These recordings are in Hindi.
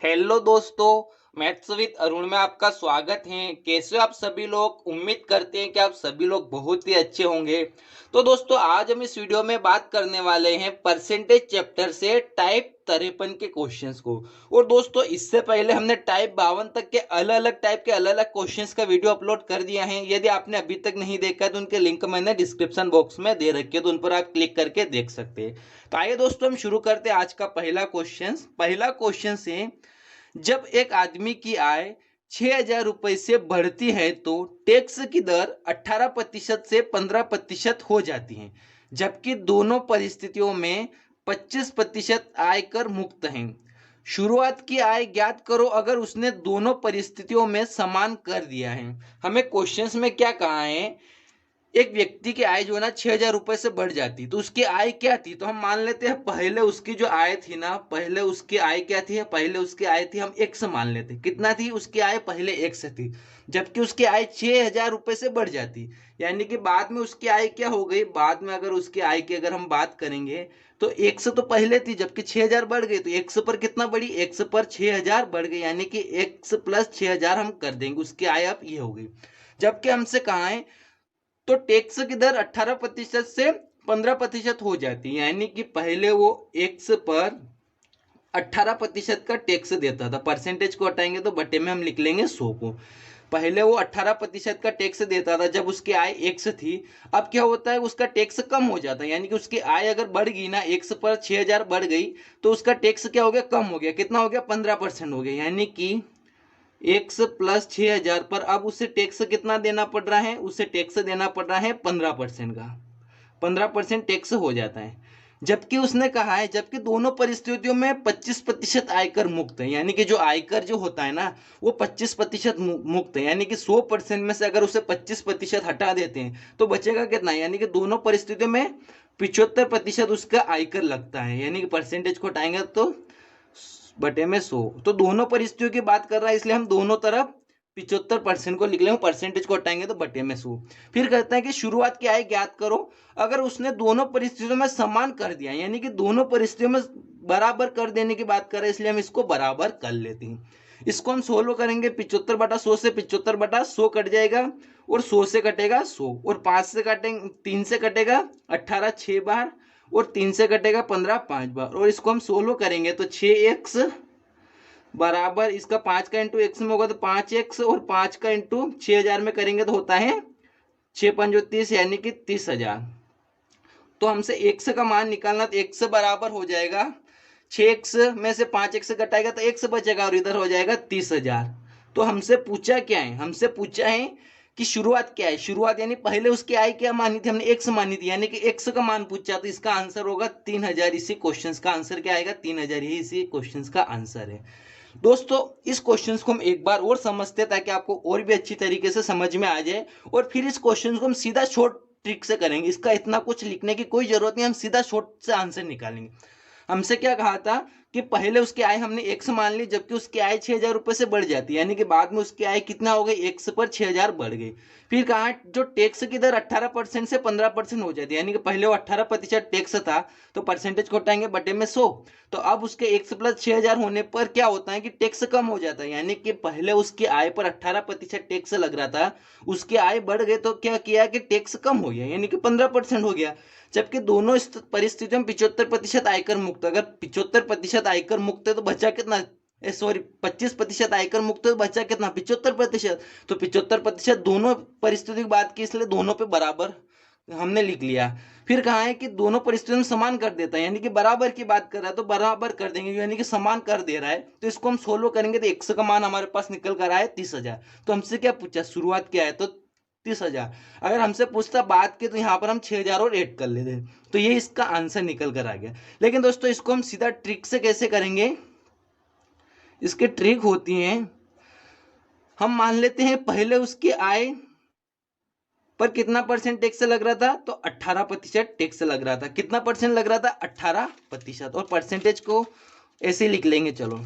हेलो दोस्तों, मैथ्स विद अरुण में आपका स्वागत है। कैसे हो आप सभी लोग? उम्मीद करते हैं कि आप सभी लोग बहुत ही अच्छे होंगे। तो दोस्तों, आज हम इस वीडियो में बात करने वाले हैं परसेंटेज चैप्टर से टाइप 53 के क्वेश्चंस को। और दोस्तों, इससे पहले हमने टाइप 52 तक के अलग अलग टाइप के अलग अलग क्वेश्चंस का वीडियो अपलोड कर दिया है। यदि आपने अभी तक नहीं देखा है तो उनके लिंक मैंने डिस्क्रिप्शन बॉक्स में दे रखे हैं, तो उन पर आप क्लिक करके देख सकते हैं। तो आइए दोस्तों, हम शुरू करते हैं आज का पहला क्वेश्चन। पहला क्वेश्चन है, जब एक आदमी की आय 6,000 रुपए से बढ़ती है तो टैक्स की दर 18% से 15% हो जाती है, जबकि दोनों परिस्थितियों में 25% आयकर मुक्त है। शुरुआत की आय ज्ञात करो अगर उसने दोनों परिस्थितियों में समान कर दिया है। हमें क्वेश्चंस में क्या कहा है, एक व्यक्ति की आय जो है ना 6,000 रुपए से बढ़ जाती, तो उसकी आय क्या थी? तो हम मान लेते हैं पहले उसकी जो आय थी ना, पहले उसकी आय क्या थी? पहले उसकी आय थी, हम एक्स मान लेते। कितना थी उसकी आय? पहले एक्स थी, जबकि उसकी आय 6,000 रुपए से बढ़ जाती। यानी कि बाद में उसकी आय क्या हो गई? बाद में अगर उसकी आय की अगर हम बात करेंगे तो एक्स तो पहले थी, जबकि 6,000 बढ़ गई, तो एक्स पर कितना बढ़ी? एक्स पर 6,000 बढ़ गई, यानी कि एक्स प्लस 6,000 हम कर देंगे, उसकी आय अब ये हो गई। जबकि हमसे कहा है तो टैक्स की दर 18% से 15% हो जाती है, यानी कि पहले वो एक्स पर 18% का टैक्स देता था। परसेंटेज को हटाएंगे तो बटे में हम लिख लेंगे 100 को। पहले वो 18% का टैक्स देता था जब उसकी आय एक्स थी। अब क्या होता है, उसका टैक्स कम हो जाता है, यानी कि उसकी आय अगर बढ़ गई ना, एक्स पर 6,000 बढ़ गई, तो उसका टैक्स क्या हो गया? कम हो गया। कितना हो गया? 15% हो गया। यानी कि एक्स प्लस 6,000 पर अब उसे टैक्स कितना देना पड़ रहा है? उसे टैक्स देना पड़ रहा है 15% का। 15% टैक्स हो जाता है। जबकि उसने कहा है जबकि दोनों परिस्थितियों में 25% आयकर मुक्त है, यानी कि जो आयकर जो होता है ना, वो 25% मुक्त है। यानी कि 100% में से अगर उसे 25% हटा देते हैं तो बचेगा कितना? यानी कि दोनों परिस्थितियों में 75% उसका आयकर लगता है। यानी कि परसेंटेज को हटाएंगे तो बटे में 100। तो दोनों परिस्थितियों की बात कर रहा है, इसलिए हम दोनों तरफ 75% को लिख लेंगे, परसेंटेज को हटाएंगे तो बटे में 100। फिर कहते हैं कि शुरुआत की आय ज्ञात करो अगर उसने दोनों परिस्थितियों में समान कर दिया, यानी कि दोनों परिस्थितियों में बराबर कर देने की बात कर रहे हैं, इसलिए हम इसको बराबर कर लेते हैं। इसको हम सोल्व करेंगे। 75/100 से 75/100 कट जाएगा, और 100 से कटेगा 100, और 5 से कटेंगे, 3 से कटेगा 18 6 बार, और 3 से कटेगा 15 5 बार। और इसको हम सोल्व करेंगे तो 6x बराबर इसका 5 का इंटू एक्स में होगा तो 5x, और 5 का इंटू 6,000 में करेंगे तो होता है 6×5 = 30, यानी कि 30,000। तो हमसे एक्स का मान निकालना, तो एक्स बराबर हो जाएगा 6x में से 5x घटाएगा तो x बचेगा, और इधर हो जाएगा 30,000। तो हमसे पूछा क्या है? हमसे पूछा है कि शुरुआत क्या है। शुरुआत यानी पहले उसकी आय क्या मानी थी? हमने x मानी थी, यानी कि x का मान पूछा, तो इसका आंसर होगा 3,000। इसी क्वेश्चन का आंसर क्या आएगा? 3,000 ही इसी क्वेश्चन का आंसर है। दोस्तों, इस क्वेश्चन को हम एक बार और समझते हैं ताकि आपको और भी अच्छी तरीके से समझ में आ जाए। और फिर इस क्वेश्चन को हम सीधा शॉर्ट ट्रिक से करेंगे, इसका इतना कुछ लिखने की कोई जरूरत नहीं, हम सीधा शॉर्ट से आंसर निकालेंगे। हमसे क्या कहा था कि पहले उसकी आय हमने एक्स मान ली, जबकि उसकी आय 6,000 रुपए से बढ़ जाती है, यानी कि बाद में उसकी आय कितना हो गई? एक्स पर 6,000 बढ़ गई। फिर कहा जो टैक्स की दर 18% से 15% हो जाती है, यानी कि पहले वो 18% टैक्स था, तो परसेंटेज को हटाएंगे बटे में 100। तो अब उसके एक्स प्लस 6,000 होने पर क्या होता है कि टैक्स कम हो जाता है, यानी कि पहले उसकी आय पर 18% टैक्स लग रहा था, उसकी आय बढ़ गई तो क्या किया कि टैक्स कम हो गया, यानी कि 15% हो गया। जबकि दोनों परिस्थितियों में 75% आयकर मुक्त। अगर 75% आयकर मुक्त है तो बचा कितना? सॉरी, 25% आयकर मुक्त है तो बचा कितना? 75%। तो 75% दोनों परिस्थिति की बात की, इसलिए दोनों पे बराबर हमने लिख लिया। फिर कहा है कि दोनों परिस्थितियों में समान कर देता है, यानी कि बराबर की बात कर रहा है तो बराबर कर देंगे, यानी कि समान कर दे रहा है। तो इसको हम सोल्व करेंगे तो एक्स का मान हमारे पास निकल कर आया 30,000। तो हमसे क्या पूछा? शुरुआत क्या है? तो 30,000। अगर हमसे पूछता बात की तो यहाँ पर हम 6,000 और ऐड कर लेते, तो ये इसका आंसर निकल कर आ गया। लेकिन दोस्तों, इसको हम सीधा ट्रिक से कैसे करेंगे? इसकी ट्रिक होती है, हम मान लेते हैं पहले उसकी आय पर कितना परसेंट टैक्स लग रहा था? तो 18% टैक्स लग रहा था। कितना परसेंट लग रहा था? 18%। और परसेंटेज को ऐसे लिख लेंगे, चलो।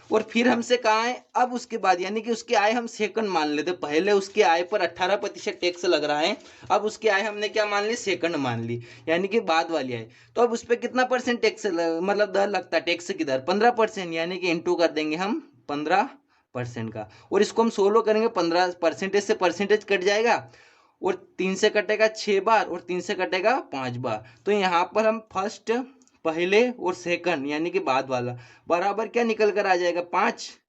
और फिर हमसे कहा है अब उसके बाद, यानी कि उसकी आय हम सेकंड मान लेते, पहले उसकी आय पर 18% टैक्स लग रहा है, अब उसकी आय हमने क्या मान ली, सेकंड मान ली, यानी कि बाद वाली आय। तो अब उस पर कितना परसेंट टैक्स मतलब दर लगता है, टैक्स की दर 15%, यानी कि इंटू कर देंगे हम 15% का, और इसको हम 16 करेंगे, 15% से परसेंटेज कट जाएगा, और 3 से कटेगा 6 बार, और 3 से कटेगा 5 बार। तो यहाँ पर हम फर्स्ट, पहले और सेकंड यानी कि बाद वाला बराबर क्या निकल कर आ जाएगा, 5,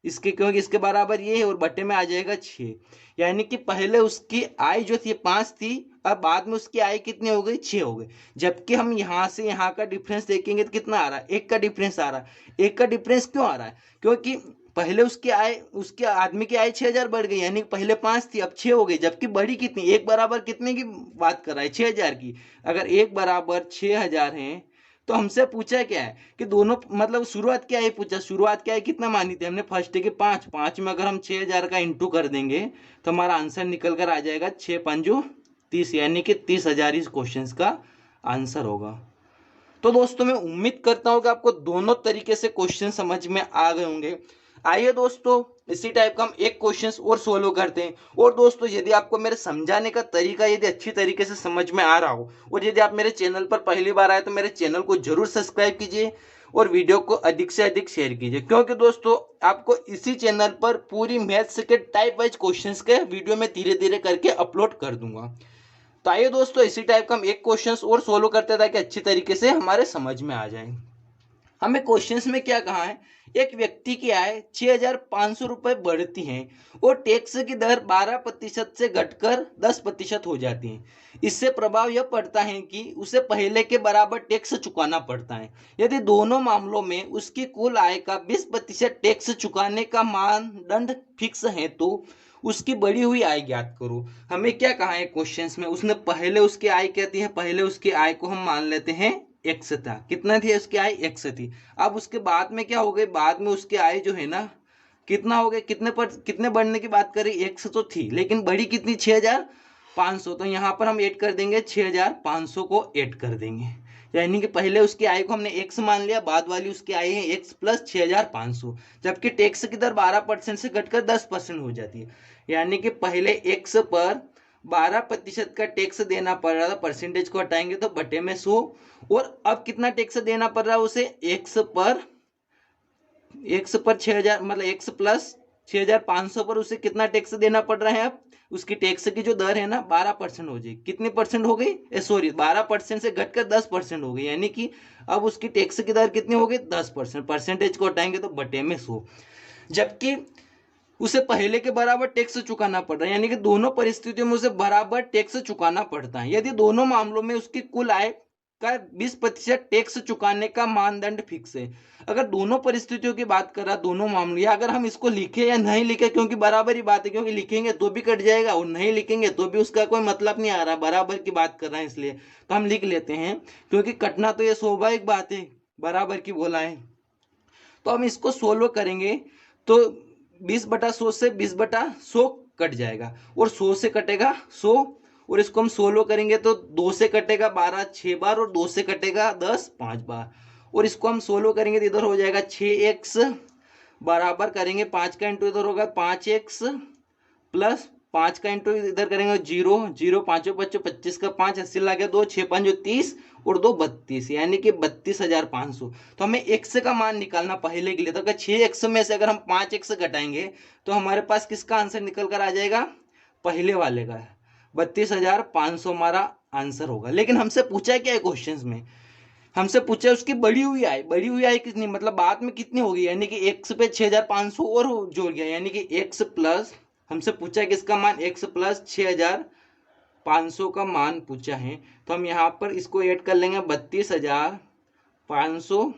इसके क्योंकि इसके बराबर ये है, और बटे में आ जाएगा 6, यानी कि पहले उसकी आय जो थी 5 थी, अब बाद में उसकी आय कितनी हो गई, 6 हो गई। जबकि हम यहाँ से यहाँ का डिफरेंस देखेंगे तो कितना आ रहा है, 1 का डिफरेंस आ रहा है। 1 का डिफरेंस क्यों आ रहा है, क्योंकि पहले उसकी आय, उसके आदमी की आय 6000 बढ़ गई, यानी पहले 5 थी अब 6 हो गई, जबकि बड़ी कितनी, 1 बराबर कितने की बात कर रहा है, 6000 की। अगर 1 बराबर 6000 है तो हमसे पूछा क्या है कि दोनों, मतलब शुरुआत क्या है पूछा, शुरुआत क्या है, कितना मानी थी हमने, फर्स्ट है कि 5, 5 में अगर हम 6000 का इंटू कर देंगे तो हमारा आंसर निकल कर आ जाएगा 6 पंजू 30, यानी कि 30,000 इस क्वेश्चन का आंसर होगा। तो दोस्तों मैं उम्मीद करता हूँ कि आपको दोनों तरीके से क्वेश्चन समझ में आ गए होंगे। आइए दोस्तों इसी टाइप का हम एक क्वेश्चन और सोल्व करते हैं। और दोस्तों यदि आपको मेरे समझाने का तरीका यदि अच्छी तरीके से समझ में आ रहा हो, और यदि आप मेरे चैनल पर पहली बार आए तो मेरे चैनल को जरूर सब्सक्राइब कीजिए और वीडियो को अधिक से अधिक शेयर कीजिए, क्योंकि दोस्तों आपको इसी चैनल पर पूरी मैथ्स के टाइप वाइज क्वेश्चंस के वीडियो में धीरे धीरे करके अपलोड कर दूंगा। तो आइए दोस्तों इसी टाइप का हम एक क्वेश्चन और सोल्व करते हैं ताकि अच्छी तरीके से हमारे समझ में आ जाए। हमें क्वेश्चंस में क्या कहा है, एक व्यक्ति की आय 6,500 रुपए बढ़ती है और टैक्स की दर 12% से घटकर 10% हो जाती है। इससे प्रभाव यह पड़ता है कि उसे पहले के बराबर टैक्स चुकाना पड़ता है। यदि दोनों मामलों में उसकी कुल आय का 20% टैक्स चुकाने का मानदंड फिक्स है तो उसकी बढ़ी हुई आय ज्ञात करो। हमें क्या कहा है क्वेश्चंस में, उसने पहले उसकी आय कहती है, पहले उसकी आय को हम मान लेते हैं एक्स था, कितना थी उसकी आय, एक्स थी। अब उसके बाद में क्या हो गई, बाद में उसकी आय जो है ना कितना हो गया, कितने बढ़ने की बात करें, एक्स तो थी लेकिन बढ़ी कितनी, 6,500। तो यहाँ पर हम ऐड कर देंगे 6,500 को ऐड कर देंगे, यानी कि पहले उसकी आय को हमने एक्स मान लिया, बाद वाली उसकी आय है एक्स प्लस 6,500। जबकि टैक्स की दर 12% से घटकर 10% हो जाती है, यानी कि पहले एक्स पर 12% का टैक्स देना पड़ रहा था, परसेंटेज को हटाएंगे तो बटे में 100, और अब कितना टैक्स देना पड़ रहा है उसे, एक्स पर 6,000, मतलब एक्स प्लस 6,500 पर उसे कितना टैक्स देना पड़ रहा है, अब उसकी टैक्स की जो दर है ना 12% हो जाएगी, कितनी परसेंट हो गई, सॉरी 12% से घटकर 10% हो गई, यानी कि अब उसकी टैक्स की दर कितनी हो गई, 10%, परसेंटेज को हटाएंगे तो बटे में 100। जबकि उसे पहले के बराबर टैक्स चुकाना पड़ रहा है, यानी कि दोनों परिस्थितियों में उसे बराबर टैक्स चुकाना पड़ता है। यदि दोनों मामलों में उसकी कुल आय का 20% टैक्स चुकाने का मानदंड फिक्स है। अगर दोनों परिस्थितियों की बात कर रहा, दोनों मामलों, या अगर हम इसको लिखे या नहीं लिखे, क्योंकि बराबर ही बात है, क्योंकि लिखेंगे तो भी कट जाएगा और नहीं लिखेंगे तो भी उसका कोई मतलब नहीं आ रहा, बराबर की बात कर रहे हैं इसलिए तो हम लिख लेते हैं, क्योंकि कटना तो ये स्वाभाविक बात है, बराबर की बोला है। तो हम इसको सोल्व करेंगे तो 20/100 से 20/100 कट जाएगा, और 100 से कटेगा 100, और इसको हम सोल्व करेंगे तो 2 से कटेगा 12 6 बार, और 2 से कटेगा 10 5 बार, और इसको हम सोल्व करेंगे तो इधर हो जाएगा 6x बराबर करेंगे 5 का इंटू इधर होगा 5x प्लस 5 का इंटू इधर करेंगे 0 0 5 बच्चों 25 का 5 80 लगे 2 6 5 30 और 2 32, यानी कि 32,500। तो हमें x का मान निकालना पहले के लिए, तो अगर 6x में से अगर हम 5x घटाएंगे तो हमारे पास किसका आंसर निकल कर आ जाएगा, पहले वाले का 32,500 हमारा आंसर होगा। लेकिन हमसे पूछा क्या है क्वेश्चन में, हमसे पूछा उसकी बढ़ी हुई आय कितनी, मतलब बाद में कितनी होगी, यानी कि x पे 6,500 और जोड़ गया, यानी कि x प्लस, हमसे पूछा है किसका मान, x प्लस 6,500 का मान पूछा है। तो हम यहाँ पर इसको ऐड कर लेंगे 32,500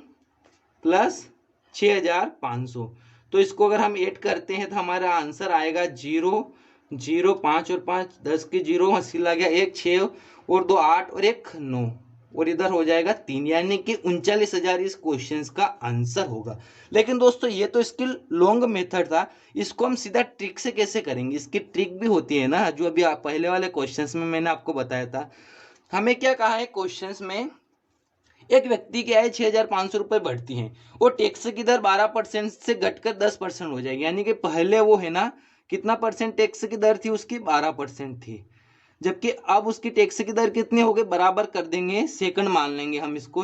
प्लस 6,500। तो इसको अगर हम ऐड करते हैं तो हमारा आंसर आएगा 0 0 5 और 5 10 की 0 80 लग गया, 1 6 और 2 8 और 1 9, और इधर हो जाएगा 3, यानी कि 39,000 इस क्वेश्चन का आंसर होगा। लेकिन दोस्तों ये तो इसकी लॉन्ग मेथड था, इसको हम सीधा ट्रिक से कैसे करेंगे, इसकी ट्रिक भी होती है ना, जो अभी पहले वाले क्वेश्चंस में मैंने आपको बताया था। हमें क्या कहा है क्वेश्चंस में, एक व्यक्ति की आय 6,500 रुपये बढ़ती है और टैक्स की दर 12% से घटकर 10% हो जाएगी। यानी कि पहले वो है ना कितना परसेंट टैक्स की दर थी उसकी, 12% थी, जबकि अब उसकी टैक्स की दर कितनी हो गई, बराबर कर देंगे, सेकंड मान लेंगे हम इसको,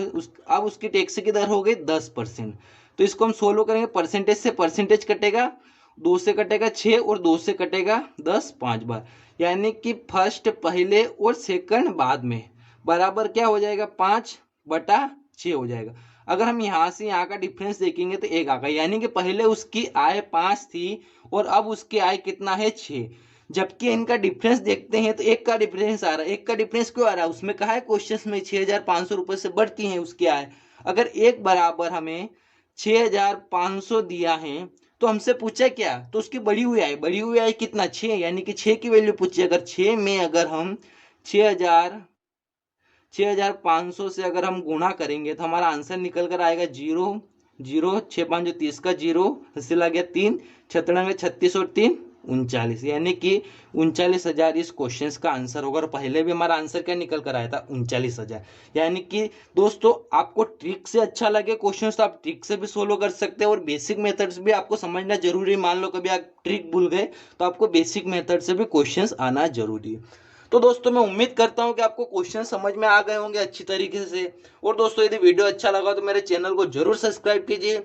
अब उसकी टैक्स की दर हो गई 10%। तो इसको हम सोल्व करेंगे, परसेंटेज से परसेंटेज कटेगा, 2 से कटेगा 6 और 2 से कटेगा 10 5 बार, यानी कि फर्स्ट पहले और सेकंड बाद में, बराबर क्या हो जाएगा, 5/6 हो जाएगा। अगर हम यहाँ से यहाँ का डिफरेंस देखेंगे तो 1 आ गया, यानी कि पहले उसकी आय 5 थी और अब उसकी आय कितना है, 6। जबकि इनका डिफरेंस देखते हैं तो 1 का डिफरेंस आ रहा है। 1 का डिफरेंस क्यों आ रहा है, उसमें कहा है क्वेश्चन में 6,500 रुपये से बढ़ती है उसकी आय। अगर 1 बराबर हमें 6,500 दिया है तो हमसे पूछा क्या, तो उसकी बढ़ी हुई आय कितना, 6, यानी कि 6 की वैल्यू पूछी। अगर 6 में अगर हम 6,500 से अगर हम गुणा करेंगे तो हमारा आंसर निकल कर आएगा 0 0, 6 5 जो 30 का 0, इससे लग गया 3, 6 36 और 3 39, यानी कि 39,000 इस क्वेश्चन का आंसर होगा। और पहले भी हमारा आंसर क्या निकल कर आया था, 39,000। यानी कि दोस्तों आपको ट्रिक से अच्छा लगे क्वेश्चन तो आप ट्रिक से भी सोल्व कर सकते हैं और बेसिक मेथड्स भी आपको समझना जरूरी है। मान लो कभी आप ट्रिक भूल गए तो आपको बेसिक मेथड से भी क्वेश्चन आना जरूरी है। तो दोस्तों मैं उम्मीद करता हूं कि आपको क्वेश्चन समझ में आ गए होंगे अच्छी तरीके से। और दोस्तों यदि वीडियो अच्छा लगा तो मेरे चैनल को जरूर सब्सक्राइब कीजिए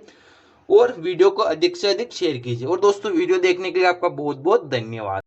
और वीडियो को अधिक से अधिक शेयर कीजिए। और दोस्तों वीडियो देखने के लिए आपका बहुत बहुत धन्यवाद।